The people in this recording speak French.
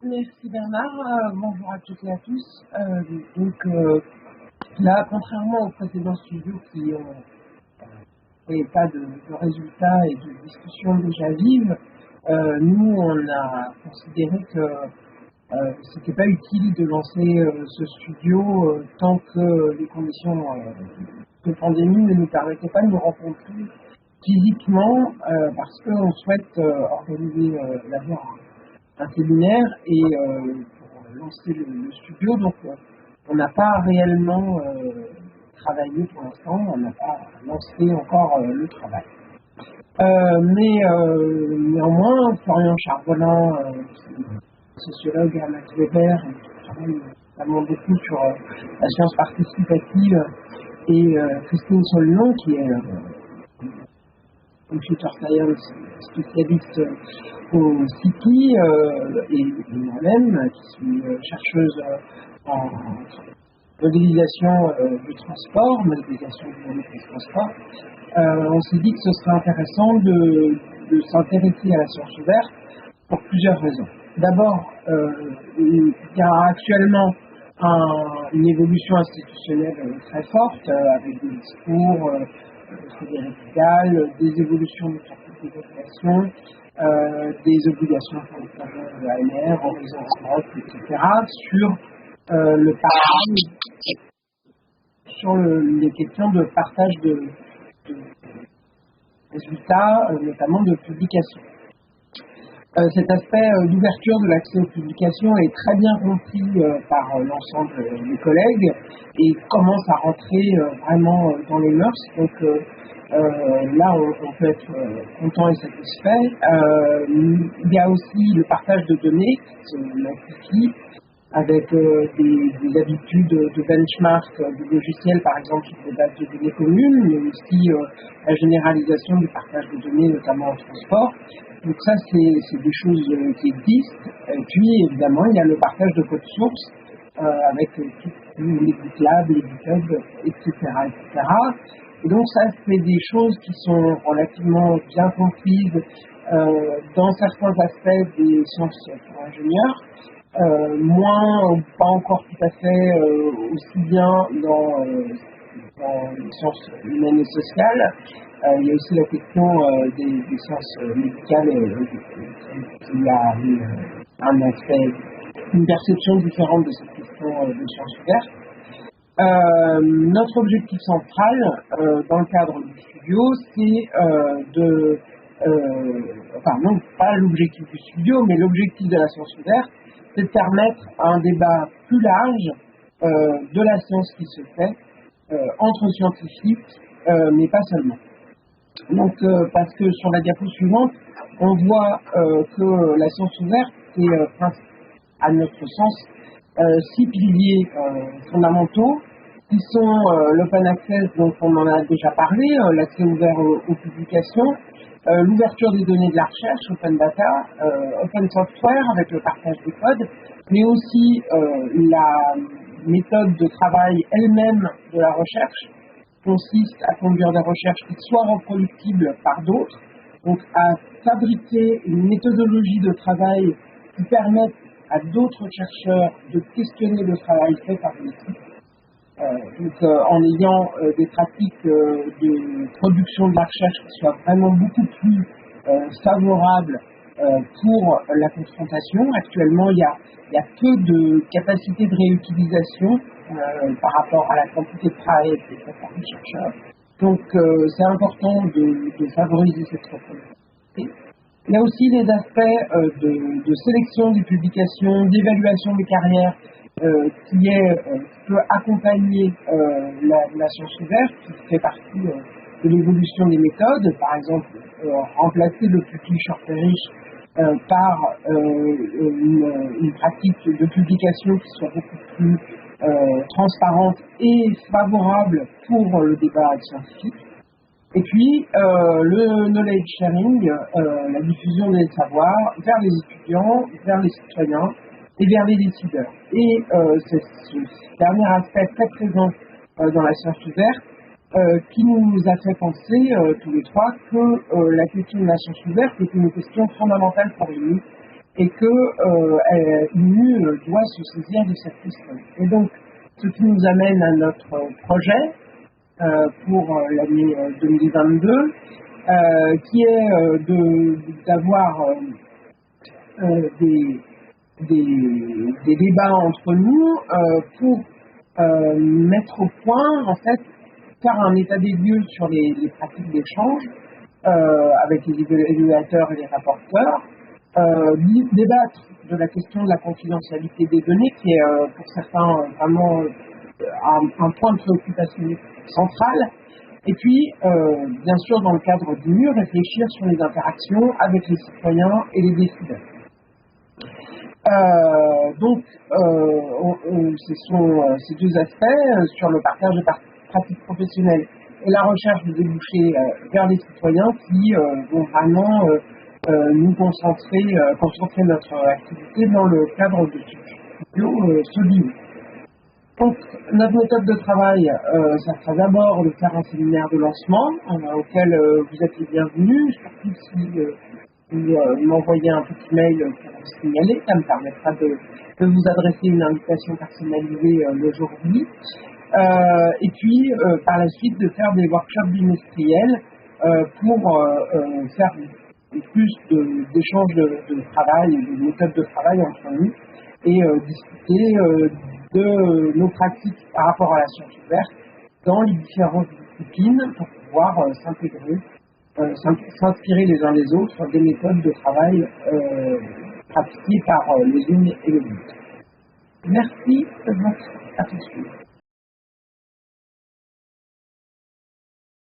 Merci Bernard. Bonjour à toutes et à tous. Là, contrairement aux précédents studios qui n'avaient pas de résultats et de discussions déjà vives, nous, on a considéré que c'était pas utile de lancer ce studio tant que les conditions de pandémie ne nous permettaient pas de nous rencontrer physiquement parce qu'on souhaite organiser d'abord un séminaire et pour lancer le studio. Donc, on n'a pas réellement travaillé pour l'instant, on n'a pas lancé encore le travail. Néanmoins, Florian Charbonnin, sociologue à Max Weber, qui travaille notamment beaucoup sur la science participative, et Christine Solnon, qui est computer science spécialiste au CIPI, et moi-même, qui suis chercheuse en modélisation du transport, modélisation du transport, on s'est dit que ce serait intéressant de s'intéresser à la science ouverte pour plusieurs raisons. D'abord, il y a actuellement une évolution institutionnelle très forte, avec des discours Frédéric Vidal, des évolutions des pratiques d'évaluation, des obligations pour les projets de l'ANR, Horizon Europe, etc., sur le partage, sur les questions de partage de résultats, notamment de publications. Cet aspect d'ouverture de l'accès aux publications est très bien compris par l'ensemble des collègues et commence à rentrer vraiment dans les mœurs. Donc là, on peut être content et satisfait. Il y a aussi le partage de données qui se multiplie avec des habitudes de benchmark des logiciels, par exemple, sur des bases de données communes, mais aussi la généralisation du partage de données, notamment en transport. Donc ça, c'est des choses qui existent. Et puis, évidemment, il y a le partage de code source avec tous les GitLab, les GitHub, etc., etc. Et donc ça, c'est des choses qui sont relativement bien comprises dans certains aspects des sciences pour ingénieurs. Moins, pas encore tout à fait aussi bien dans les sciences humaines et sociales. Il y a aussi la question des sciences médicales qui a un aspect, une perception différente de cette question de sciences ouvertes. Notre objectif central dans le cadre du studio, c'est non pas l'objectif du studio, mais l'objectif de la science ouverte, c'est de permettre un débat plus large de la science qui se fait entre scientifiques, mais pas seulement. Donc, parce que sur la diapo suivante, on voit que la science ouverte, c'est, à notre sens, 6 piliers fondamentaux, qui sont l'open access, dont on en a déjà parlé, l'accès ouvert aux publications, l'ouverture des données de la recherche, open data, open software avec le partage des codes, mais aussi la méthode de travail elle-même de la recherche, consiste à conduire des recherches qui soient reproductibles par d'autres, donc à fabriquer une méthodologie de travail qui permette à d'autres chercheurs de questionner le travail fait par l'équipe. En ayant des pratiques de production de la recherche qui soient vraiment beaucoup plus favorables pour la confrontation. Actuellement, il y a peu de capacité de réutilisation par rapport à la quantité de travail fait par les chercheurs. Donc, c'est important de favoriser cette reproductibilité. Il y a aussi des aspects de sélection des publications, d'évaluation des carrières, qui peut accompagner la science ouverte, qui fait partie de l'évolution des méthodes. Par exemple, remplacer le publish or perish par une pratique de publication qui soit beaucoup plus transparente et favorable pour le débat scientifique. Et puis, le knowledge sharing, la diffusion des savoirs vers les étudiants, vers les citoyens et vers les décideurs. Et c'est ce dernier aspect très présent dans la science ouverte qui nous a fait penser, tous les trois, que la question de la science ouverte est une question fondamentale pour nous et que l'UNU doit se saisir de cette question. Et donc, ce qui nous amène à notre projet pour l'année 2022, qui est d'avoir des débats entre nous pour mettre au point, en fait, faire un état des lieux sur les pratiques d'échange avec les évaluateurs et les rapporteurs, débattre de la question de la confidentialité des données, qui est pour certains vraiment un point de préoccupation central, et puis, bien sûr, dans le cadre du MUR, réfléchir sur les interactions avec les citoyens et les décideurs. Donc, ce sont ces deux aspects sur le partage de pratiques professionnelles et la recherche de débouchés vers les citoyens qui vont vraiment nous concentrer notre activité dans le cadre de ce studio. Donc, notre méthode de travail, ça sera d'abord de faire un séminaire de lancement auquel vous êtes les bienvenus. Surtout si vous m'envoyez un petit mail pour vous signaler, ça me permettra de vous adresser une invitation personnalisée le jour J. Et puis, par la suite, de faire des workshops bimestriels pour faire plus d'échanges de travail, de méthodes de travail entre nous et discuter de nos pratiques par rapport à la science ouverte dans les différentes disciplines pour pouvoir s'inspirer les uns les autres des méthodes de travail pratiquées par les unes et les autres. Merci de votre attention.